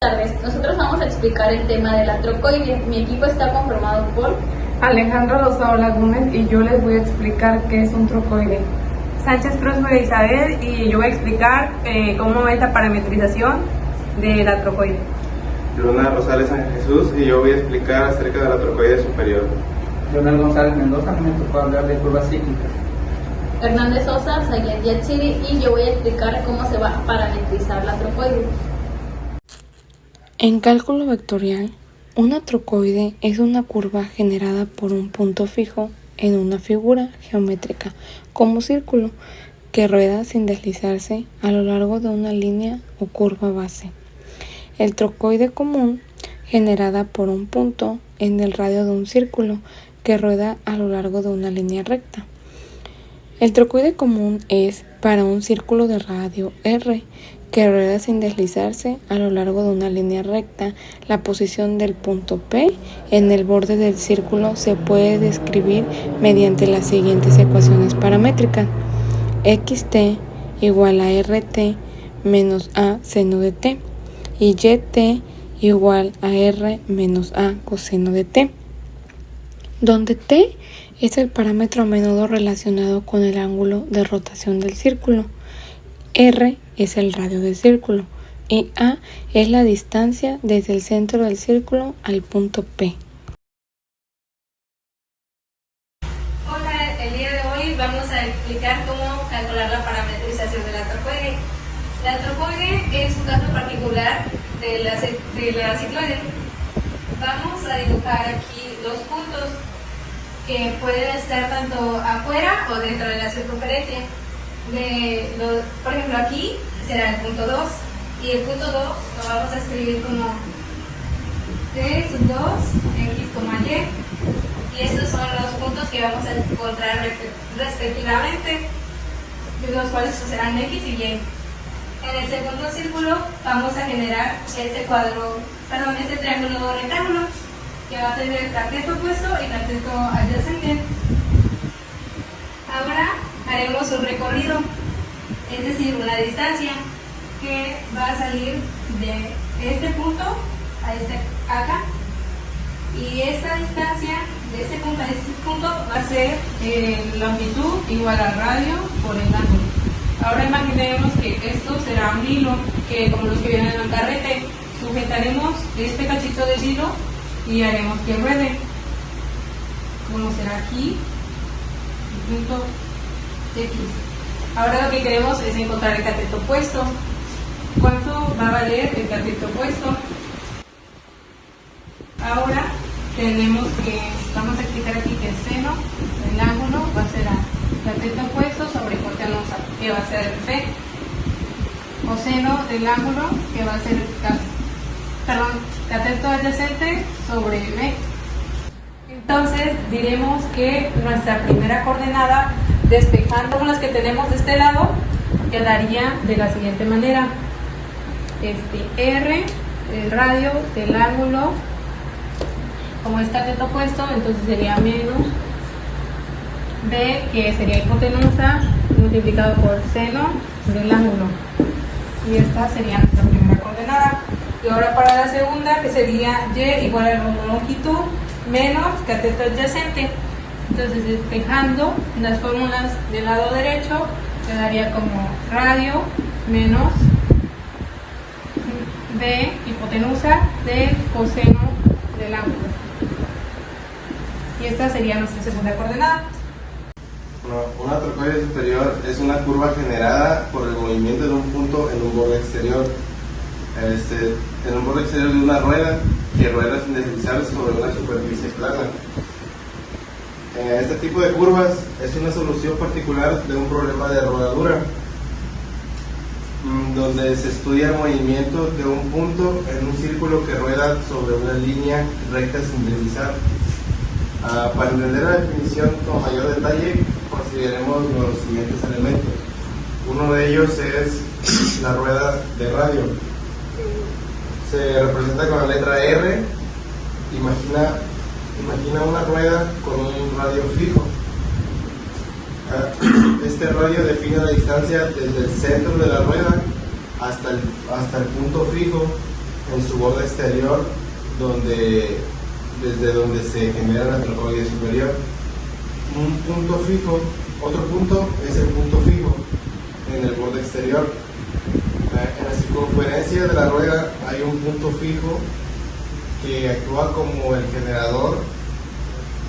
Buenas tardes, nosotros vamos a explicar el tema de la trocoide. Mi equipo está conformado por Alejandro Rosado Lagunes y yo les voy a explicar qué es un trocoide. Sánchez Cruz María Isabel y yo voy a explicar cómo es la parametrización de la trocoide. Luna Rosales San Jesús y yo voy a explicar acerca de la trocoide superior. Leonel González Mendoza, a mí me tocó hablar de curvas cíclicas. Hernández Sosa, Sayed Yachiri y yo voy a explicar cómo se va a parametrizar la trocoide. En cálculo vectorial, una trocoide es una curva generada por un punto fijo en una figura geométrica como círculo que rueda sin deslizarse a lo largo de una línea o curva base. El trocoide común, generada por un punto en el radio de un círculo que rueda a lo largo de una línea recta. El trocoide común es para un círculo de radio R que rueda sin deslizarse a lo largo de una línea recta. La posición del punto P en el borde del círculo se puede describir mediante las siguientes ecuaciones paramétricas: xt igual a rt menos a seno de t y yt igual a r menos a coseno de t, donde t es el parámetro a menudo relacionado con el ángulo de rotación del círculo, r es el radio del círculo y a es la distancia desde el centro del círculo al punto P. Hola, el día de hoy vamos a explicar cómo calcular la parametrización de la trocoide. La trocoide es un caso particular de la cicloide. Vamos a dibujar aquí los puntos que pueden estar tanto afuera o dentro de la circunferencia. Por ejemplo, aquí será el punto 2 y el punto 2 lo vamos a escribir como t sub 2 x, y. Y estos son los puntos que vamos a encontrar respectivamente, los cuales serán x y y. En el segundo círculo vamos a generar este triángulo rectángulo que va a tener cateto opuesto y cateto adyacente. Ahora haremos un recorrido, es decir, una distancia que va a salir de este punto a acá, y esta distancia de este punto a este punto va a ser longitud igual al radio por el ángulo. Ahora imaginemos que esto será un hilo que, como los que vienen en el carrete, sujetaremos este cachito del hilo y haremos que ruede, como será aquí el punto X. Ahora lo que queremos es encontrar el cateto opuesto. ¿Cuánto va a valer el cateto opuesto? Ahora vamos a explicar aquí que el seno del ángulo va a ser cateto opuesto sobre hipotenusa, que va a ser B. Coseno del ángulo, que va a ser cateto adyacente sobre B. Entonces diremos que nuestra primera coordenada, despejando con las que tenemos de este lado, quedaría de la siguiente manera: R, el radio del ángulo, como es cateto opuesto, entonces sería menos B, que sería hipotenusa, multiplicado por seno del ángulo. Y esta sería nuestra primera coordenada. Y ahora para la segunda, que sería Y igual a longitud menos cateto adyacente. Entonces, despejando las fórmulas del lado derecho, quedaría como radio menos B, hipotenusa, del coseno del ángulo. Y esta sería nuestra segunda coordenada. Una trocoide superior es una curva generada por el movimiento de un punto en un borde exterior. En un borde exterior de una rueda que rueda sin deslizarse sobre una superficie plana. Este tipo de curvas es una solución particular de un problema de rodadura, donde se estudia el movimiento de un punto en un círculo que rueda sobre una línea recta sin deslizar. Para entender la definición con mayor detalle, consideremos los siguientes elementos. Uno de ellos es la rueda de radio. Se representa con la letra R. Imagina una rueda con un radio fijo. Este radio define la distancia desde el centro de la rueda hasta el punto fijo en su borde exterior, desde donde se genera la trocoide superior. Un punto fijo, otro punto es el punto fijo en el borde exterior. En la circunferencia de la rueda hay un punto fijo que actúa como el generador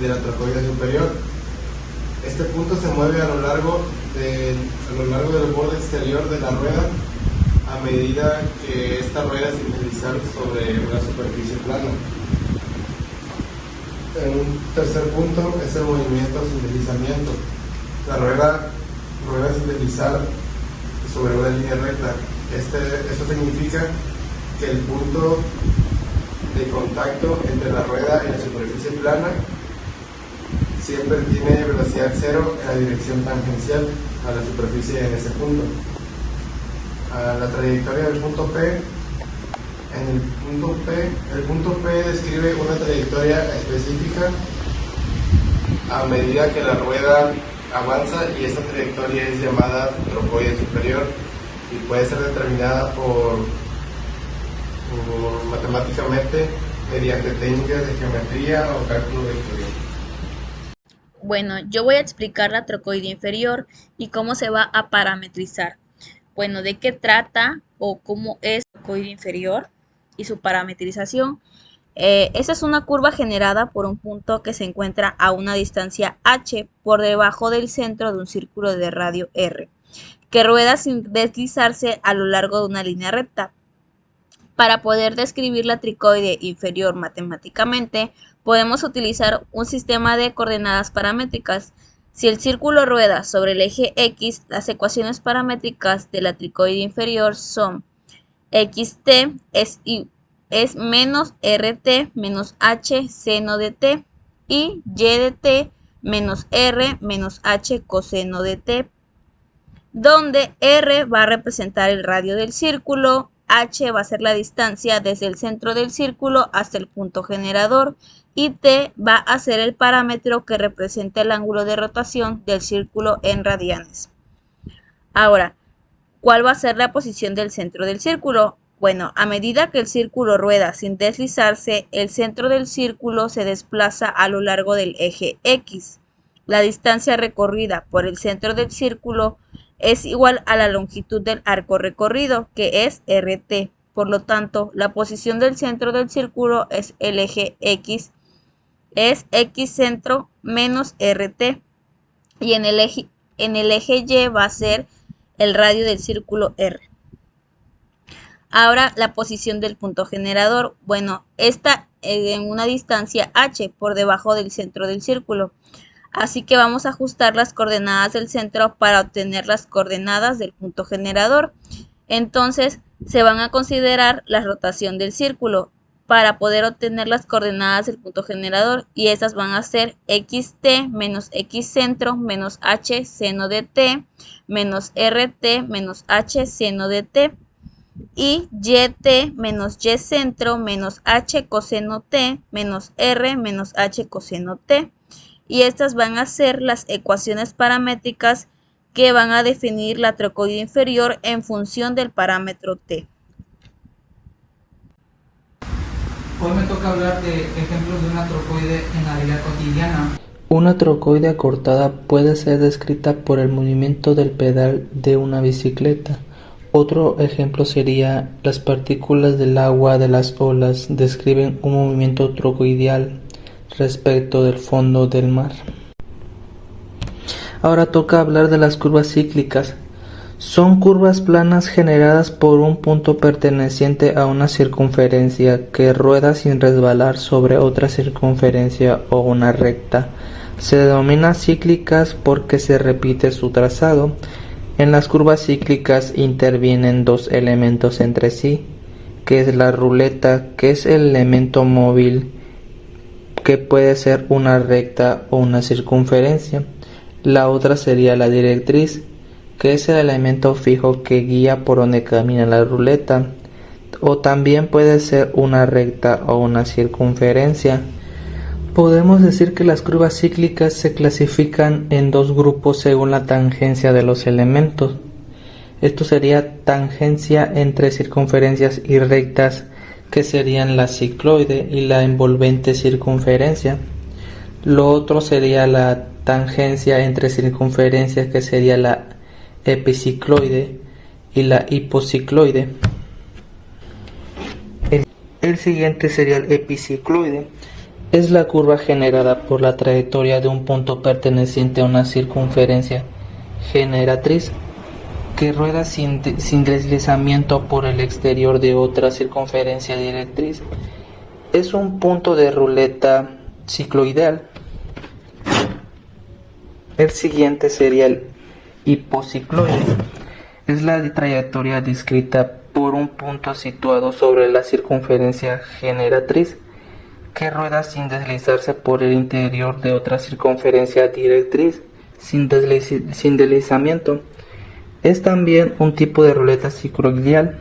de la trocoide superior. Este punto se mueve a lo largo del borde exterior de la rueda a medida que esta rueda sin deslizar sobre una superficie plana. Un tercer punto es el movimiento sin deslizamiento. La rueda sin deslizar sobre una línea recta. Eso significa que el punto de contacto entre la rueda y la superficie plana siempre tiene velocidad cero en la dirección tangencial a la superficie en ese punto. La trayectoria del punto P. El punto P describe una trayectoria específica a medida que la rueda avanza, y esta trayectoria es llamada trocoide superior y puede ser determinada por matemáticamente mediante técnicas de geometría o cálculo vectorial. Bueno, yo voy a explicar la trocoide inferior y cómo se va a parametrizar. Bueno, ¿de qué trata o cómo es la trocoide inferior y su parametrización? Esa es una curva generada por un punto que se encuentra a una distancia h por debajo del centro de un círculo de radio r, que rueda sin deslizarse a lo largo de una línea recta. Para poder describir la trocoide inferior matemáticamente, podemos utilizar un sistema de coordenadas paramétricas. Si el círculo rueda sobre el eje X, las ecuaciones paramétricas de la trocoide inferior son xt es menos rt menos h seno de t y y de t menos r menos h coseno de t, donde r va a representar el radio del círculo, h va a ser la distancia desde el centro del círculo hasta el punto generador y t va a ser el parámetro que representa el ángulo de rotación del círculo en radianes. Ahora, ¿cuál va a ser la posición del centro del círculo? Bueno, a medida que el círculo rueda sin deslizarse, el centro del círculo se desplaza a lo largo del eje X. La distancia recorrida por el centro del círculo es igual a la longitud del arco recorrido, que es RT. Por lo tanto, la posición del centro del círculo es el eje X, es X centro menos RT. Y en el eje Y va a ser el radio del círculo R. Ahora la posición del punto generador. Bueno, está en una distancia h por debajo del centro del círculo. Así que vamos a ajustar las coordenadas del centro para obtener las coordenadas del punto generador. Entonces se van a considerar la rotación del círculo para poder obtener las coordenadas del punto generador, y estas van a ser xt menos x centro menos h seno de t menos rt menos h seno de t y yt menos y centro menos h coseno t menos r menos h coseno t. Y estas van a ser las ecuaciones paramétricas que van a definir la trocoide inferior en función del parámetro t. Hoy me toca hablar de ejemplos de una trocoide en la vida cotidiana. Una trocoide acortada puede ser descrita por el movimiento del pedal de una bicicleta. Otro ejemplo sería las partículas del agua de las olas describen un movimiento trocoidal respecto del fondo del mar. Ahora toca hablar de las curvas cíclicas. Son curvas planas generadas por un punto perteneciente a una circunferencia que rueda sin resbalar sobre otra circunferencia o una recta. Se denomina cíclicas porque se repite su trazado. En las curvas cíclicas intervienen dos elementos entre sí, que es la ruleta, que es el elemento móvil, que puede ser una recta o una circunferencia. La otra sería la directriz, que es el elemento fijo que guía por donde camina la ruleta, o también puede ser una recta o una circunferencia. Podemos decir que las curvas cíclicas se clasifican en dos grupos según la tangencia de los elementos. Esto sería tangencia entre circunferencias y rectas que serían la cicloide y la envolvente circunferencia. Lo otro sería la tangencia entre circunferencias, que sería la epicicloide y la hipocicloide. El siguiente sería el epicicloide. Es la curva generada por la trayectoria de un punto perteneciente a una circunferencia generatriz que rueda sin deslizamiento por el exterior de otra circunferencia directriz. Es un punto de ruleta cicloidal. El siguiente sería el hipocicloide. Es la trayectoria descrita por un punto situado sobre la circunferencia generatriz que rueda sin deslizarse por el interior de otra circunferencia directriz sin deslizamiento. Es también un tipo de ruleta cicloidal.